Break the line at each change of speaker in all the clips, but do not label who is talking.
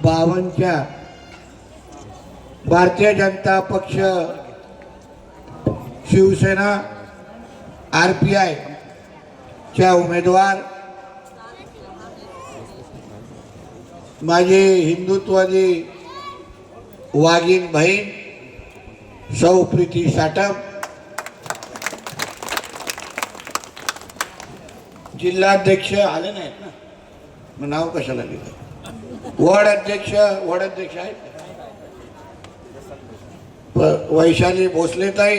52च्या भारतीय जनता पक्ष शिवसेना RPI च्या उमेदवार माझे हिंदुत्ववादी वाघीण बहीण सौ प्रीती साटम, जिल्हाध्यक्ष आले नाहीत ना, मग नाव कशाला लिहिलं? वॉर्ड अध्यक्ष आहेत वैशाली भोसलेताई,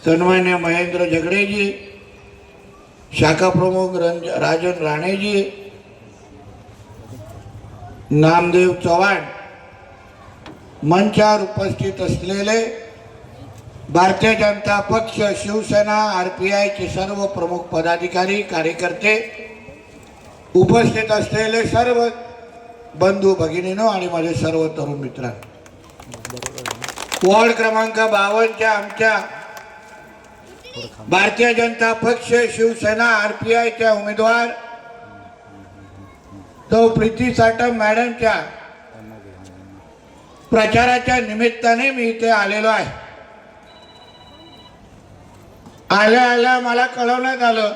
सन्मान्य महेंद्र झगडेजी, शाखा प्रमुख राजन राणेजी, नामदेव चव्हाण, मंचावर उपस्थित असलेले भारतीय जनता पक्ष शिवसेना RPI चे सर्व प्रमुख पदाधिकारी कार्यकर्ते, उपस्थित असलेले सर्व बंधू भगिनींनो आणि माझे सर्व तरुण मित्रांनो, वॉर्ड क्रमांक 52 च्या आमच्या भारतीय जनता पक्ष शिवसेना RPI च्या उमेदवार सौ प्रीती साटम मॅडमच्या प्रचाराच्या निमित्ताने मी इथे आलेलो आहे। आल्या मला कळवण्यात आलं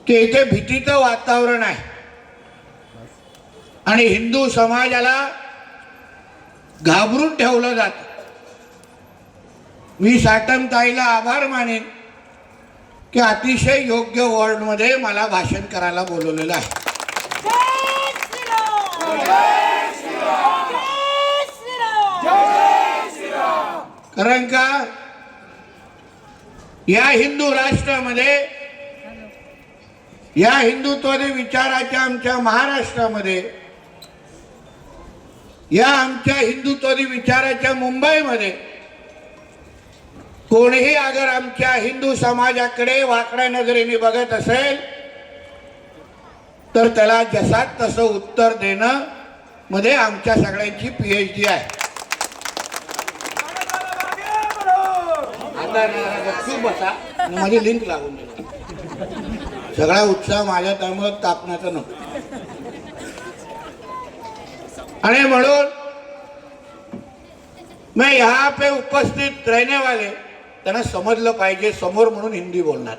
की इथे भीतीचं वातावरण आहे आणि हिंदू समाजाला घाबरून ठेवलं जात। मी साटम ताईला आभार मानेन की अतिशय योग्य वॉर्डमध्ये मला भाषण करायला बोलवलेलं आहे। कारण का या हिंदू राष्ट्रामध्ये, या हिंदुत्वादी विचाराच्या आमच्या महाराष्ट्रामध्ये, या आमच्या हिंदुत्वादी विचाराच्या मुंबईमध्ये कोणीही अगर आमच्या हिंदू समाजाकडे वाकड्या नजरेने बघत असेल तर त्याला जसात तसं उत्तर देणं मध्ये आमच्या सगळ्यांची PhD आहे। बसा माझी लिंक लागून गेली, सगळा उत्साह माझ्या त्यामुळे तापण्याचा नको। आणि म्हणून मैं यहाँ पे उपस्थित रहने वाले त्यांना समजलं पाहिजे, समोर म्हणून हिंदी बोलणार,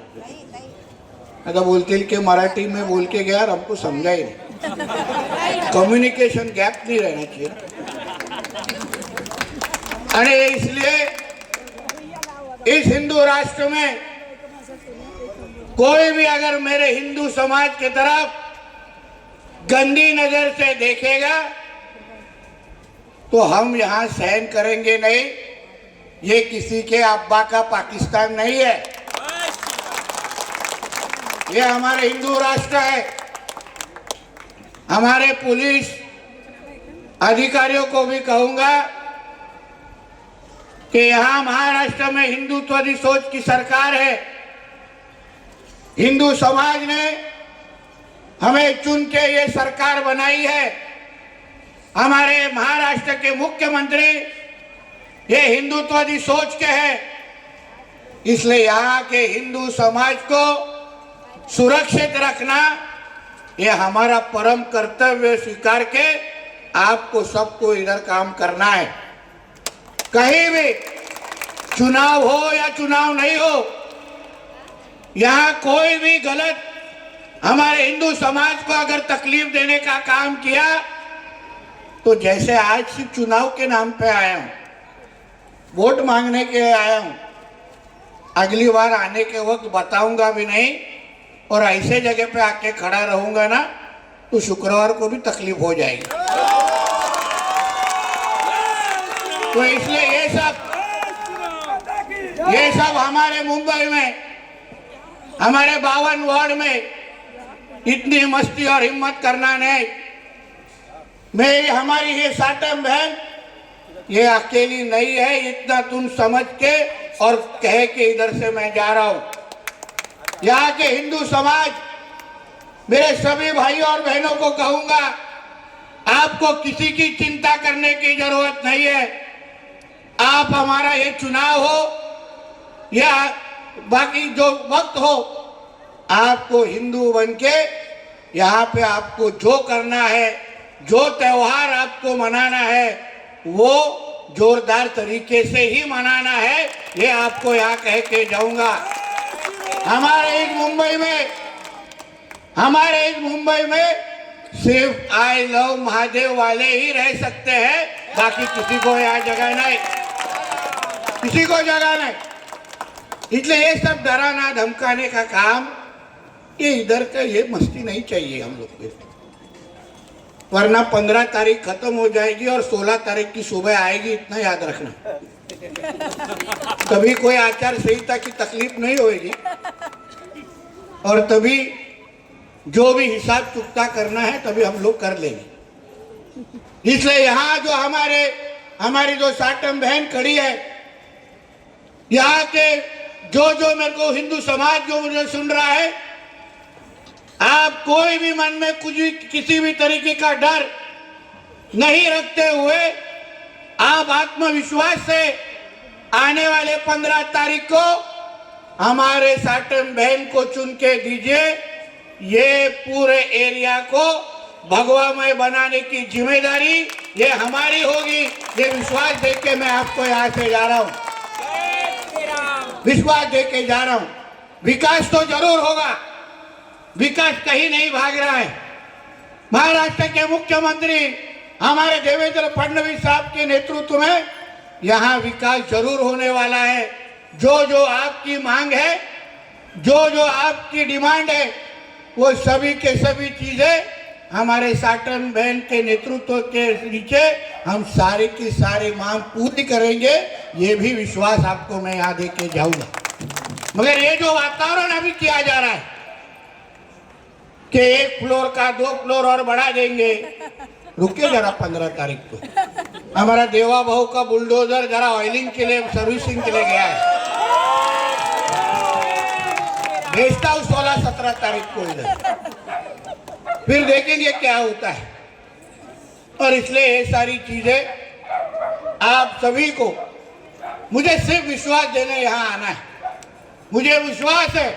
आता बोलतील कि मराठी में बोल के गया हमको समझा ही नहीं, कम्युनिकेशन गैप नहीं रहना चाहिए। और इसलिए इस हिंदू राष्ट्र में कोई भी अगर मेरे हिंदू समाज की तरफ गंदी नजर से देखेगा तो हम यहाँ सहन करेंगे नहीं। ये किसी के अब्बा का पाकिस्तान नहीं है, ये हमारे हिंदू राष्ट्र है। हमारे पुलिस अधिकारियों को भी कहूंगा कि यहाँ महाराष्ट्र में हिंदुत्ववादी सोच की सरकार है। हिंदू समाज ने हमें चुन के ये सरकार बनाई है। हमारे महाराष्ट्र के मुख्यमंत्री ये हिंदुत्ववादी सोच के हैं, इसलिए यहाँ के हिंदू समाज को सुरक्षित रखना ये हमारा परम कर्तव्य स्वीकार के आपको सबको इधर काम करना है। कहीं भी चुनाव हो या चुनाव नहीं हो, यहाँ कोई भी गलत हमारे हिंदू समाज को अगर तकलीफ देने का काम किया तो जैसे आज सिर्फ चुनाव के नाम पे आया हूं, वोट मांगने के आया हूं, अगली बार आने के वक्त बताऊंगा भी नहीं और ऐसे जगह पे आके खड़ा रहूंगा ना तो शुक्रवार को भी तकलीफ हो जाएगी। तो इसलिए ये सब हमारे मुंबई में, हमारे 52 वार्ड में इतनी मस्ती और हिम्मत करना नहीं। मेरी हमारी ये साटम बहन ये अकेली नहीं है, इतना तुम समझ के और कहे कि इधर से मैं जा रहा हूं। यहाँ के हिंदू समाज मेरे सभी भाइयों और बहनों को कहूंगा, आपको किसी की चिंता करने की जरूरत नहीं है। आप हमारा ये चुनाव हो या बाकी जो वक्त हो, आपको हिंदू बन के यहाँ पे आपको जो करना है, जो त्योहार आपको मनाना है, वो जोरदार तरीके से ही मनाना है, ये आपको यहाँ कह के जाऊंगा। हमारे इस मुंबई में सिर्फ आई लव महादेव वाले ही रह सकते हैं, बाकी किसी को यहाँ जगह नहीं, किसी को जगह नहीं। इसलिए ये सब डराना धमकाने का काम, ये इधर का ये मस्ती नहीं चाहिए हम लोग को। वरना 15 तारीख खत्म हो जाएगी और 16 तारीख की सुबह आएगी, इतना याद रखना। तभी कोई आचार संहिता की तकलीफ नहीं होगी और तभी जो भी हिसाब चुकता करना है तभी हम लोग कर लेंगे। इसलिए यहाँ जो हमारी जो साटम बहन खड़ी है, यहाँ के जो मेरे को हिंदू समाज जो मुझे सुन रहा है, आप कोई भी मन में कुछ भी किसी भी तरीके का डर नहीं रखते हुए आप आत्मविश्वास से आने वाले 15 तारीख को हमारे साटम बहन को चुन के दीजिए। ये पूरे एरिया को भगवामय बनाने की जिम्मेदारी ये हमारी होगी। ये विश्वास दे के मैं आपको यहाँ से जा रहा हूँ, विश्वास दे के जा रहा हूँ। विकास तो जरूर होगा, विकास कहीं नहीं भाग रहा है। महाराष्ट्र के मुख्यमंत्री हमारे देवेंद्र फडणवीस साहब के नेतृत्व में यहाँ विकास जरूर होने वाला है। जो आपकी मांग है, जो आपकी डिमांड है, वो सभी के सभी चीजें हमारे साटम बहन के नेतृत्व के नीचे हम सारी की सारी मांग पूरी करेंगे। ये भी विश्वास आपको मैं यहाँ दे के जाऊंगा। मगर ये जो वातावरण अभी किया जा रहा है कि 1 फ्लोर का 2 फ्लोर और बढ़ा देंगे, रुकिए जरा। 15 तारीख को हमारा देवा बहू का बुलडोजर जरा ऑयलिंग के लिए, सर्विसिंग के लिए गया है। भेजता हूँ 16-17 तारीख को इधर, फिर देखेंगे क्या होता है। और इसलिए ये सारी चीजें आप सभी को, मुझे सिर्फ विश्वास देने यहाँ आना है। मुझे विश्वास है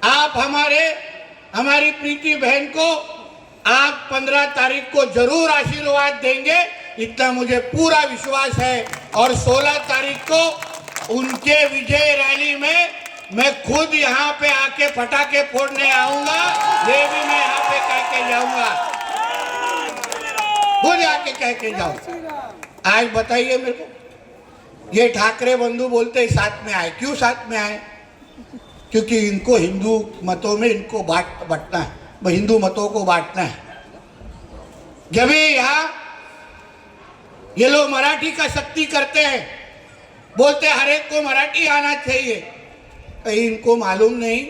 आप हमारी प्रीति बहन को आप 15 तारीख को जरूर आशीर्वाद देंगे, इतना मुझे पूरा विश्वास है। और 16 तारीख को उनके विजय रैली में मैं खुद यहाँ पे आके पटाखे फोड़ने आऊंगा, ये भी मैं यहाँ पे कह के जाऊंगा, खुद आके कह के जाऊंगा। आज बताइए मेरे को, ये ठाकरे बंधु बोलते साथ में आए, क्यों साथ में आए? क्योंकि इनको हिंदू मतों में इनको बांटना है, हिंदू मतों को बांटना है। जब यहाँ ये लोग मराठी का शक्ति करते हैं, बोलते हर एक को मराठी आना चाहिए, कहीं इनको मालूम नहीं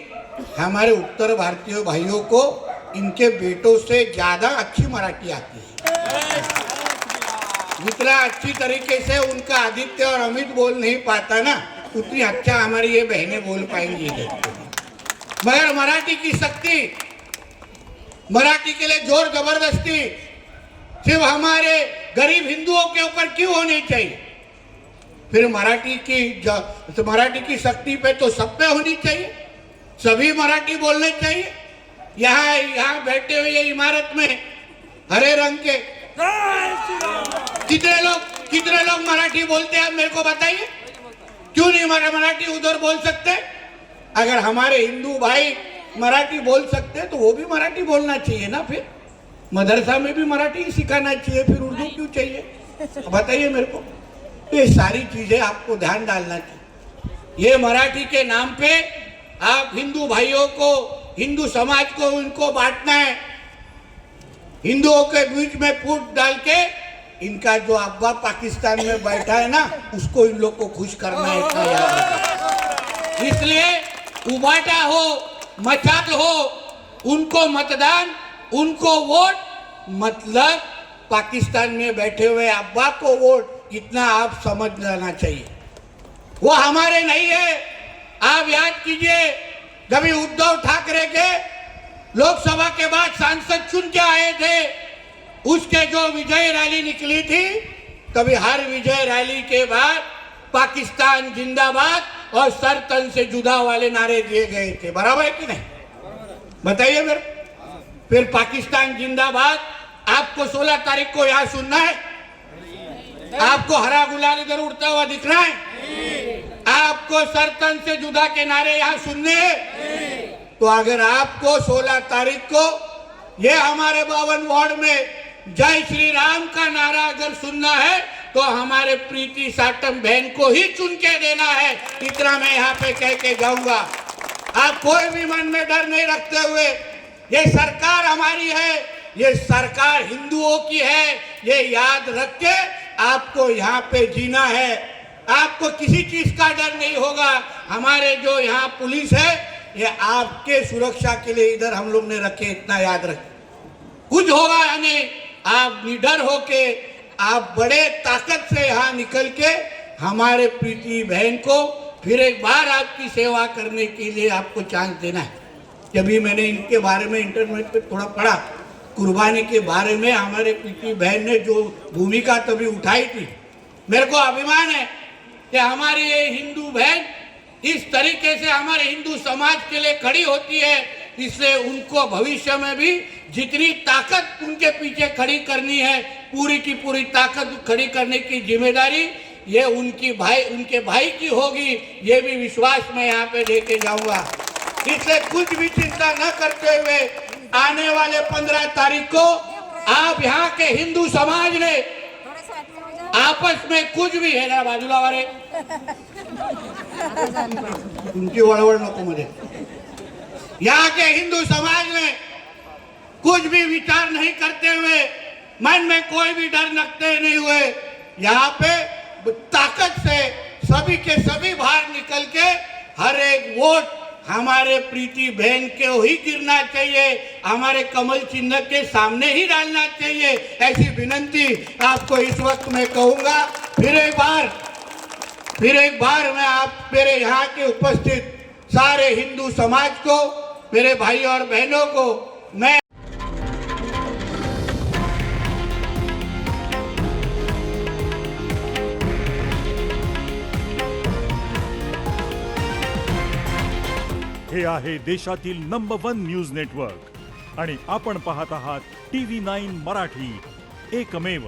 हमारे उत्तर भारतीय भाइयों को इनके बेटों से ज्यादा अच्छी मराठी आती है। जितना अच्छी तरीके से उनका आदित्य और अमित बोल नहीं पाता ना, उतनी अच्छा हमारी ये बहनें बोल पाएंगी। मगर मराठी की शक्ति, मराठी के लिए जोर जबरदस्ती सिर्फ हमारे गरीब हिंदुओं के ऊपर क्यों होनी चाहिए? फिर मराठी की शक्ति पे तो सब पे होनी चाहिए, सभी मराठी बोलने चाहिए। यहाँ बैठे हुए ये इमारत में हरे रंग के कितने लोग मराठी बोलते हैं, आप मेरे को बताइए। क्यों नहीं मराठी उधर बोल सकते? अगर हमारे हिंदू भाई मराठी बोल सकते हैं तो वो भी मराठी बोलना चाहिए ना। फिर मदरसा में भी मराठी सिखाना चाहिए, फिर उर्दू क्यों चाहिए? बताइए मेरे को। ये सारी चीजें आपको ध्यान डालना चाहिए। ये मराठी के नाम पे आप हिंदू भाइयों को, हिंदू समाज को इनको बांटना है। हिंदुओं के बीच में फूट डाल के इनका जो अब्बा पाकिस्तान में बैठा है ना, उसको इन लोग को खुश करना है, इतना याद रखना। इसलिए उबाटा हो, मचाल हो, उनको मतदान, उनको वोट, मतलब पाकिस्तान में बैठे हुए अब्बा को वोट, इतना आप समझ लेना चाहिए। वो हमारे नहीं है। आप याद कीजिए, जब उद्धव ठाकरे के लोकसभा के बाद सांसद चुन के आए थे, उसके जो विजय रैली निकली थी, कभी हर विजय रैली के बाद पाकिस्तान जिंदाबाद और सर तन से जुदा वाले नारे दिए गए थे। बराबर है कि नहीं? बताइए मेरे। फिर पाकिस्तान जिंदाबाद आपको 16 तारीख को यहाँ सुनना है? आपको हरा गुलाल इधर उड़ता हुआ दिखना है? आपको सरतन से जुदा के नारे यहाँ सुनने हैं? तो अगर आपको 16 तारीख को ये हमारे 52 वार्ड में जय श्री राम का नारा अगर सुनना है तो हमारे प्रीति साटम बहन को ही चुन के देना है। इतना मैं यहाँ पे कह के जाऊंगा। आप कोई भी मन में डर नहीं रखते हुए, ये सरकार हमारी है, ये सरकार हिंदुओं की है, ये याद रख के आपको यहाँ पे जीना है। आपको किसी चीज का डर नहीं होगा। हमारे जो यहाँ पुलिस है ये आपके सुरक्षा के लिए इधर हम लोग ने रखे, इतना याद रखें। कुछ होगा यानी आप निडर होके, आप बड़े ताकत से यहाँ निकल के हमारे प्रीति बहन को फिर एक बार आपकी सेवा करने के लिए आपको चांस देना है। जब मैंने इनके बारे में इंटरनेट पे थोड़ा पढ़ा, कुर्बानी के बारे में हमारे प्रीति बहन ने जो भूमिका तभी उठाई थी, मेरे को अभिमान है कि हमारी ये हिंदू बहन इस तरीके से हमारे हिंदू समाज के लिए खड़ी होती है। इसलिए उनको भविष्य में भी जितनी ताकत उनके पीछे खड़ी करनी है, पूरी की पूरी ताकत खड़ी करने की जिम्मेदारी ये उनके भाई की होगी। ये भी विश्वास मैं यहाँ पे लेके जाऊंगा। इसलिए कुछ भी चिंता न करते हुए आने वाले 15 तारीख को आप यहाँ के हिंदू समाज ने आपस में कुछ भी है ना बाजूला वाले तुमची वळवळ नको मध्ये, यहाँ के हिंदू समाज में कुछ भी विचार नहीं करते हुए, मन में कोई भी डर रखते नहीं हुए, यहाँ पे ताकत से सभी के सभी बाहर निकल के हर एक वोट हमारे प्रीति बहन को ही गिरना चाहिए, हमारे कमल चिन्ह के सामने ही डालना चाहिए। ऐसी विनंती आपको इस वक्त मैं कहूंगा। फिर एक बार मैं आप मेरे यहाँ के उपस्थित सारे हिंदू समाज को, मेरे भाई और बहनों को मैं
हे आहे देशातील नंबर 1 न्यूज नेटवर्क आणि आपण पाहत आहात TV9 मराठी, एकमेव।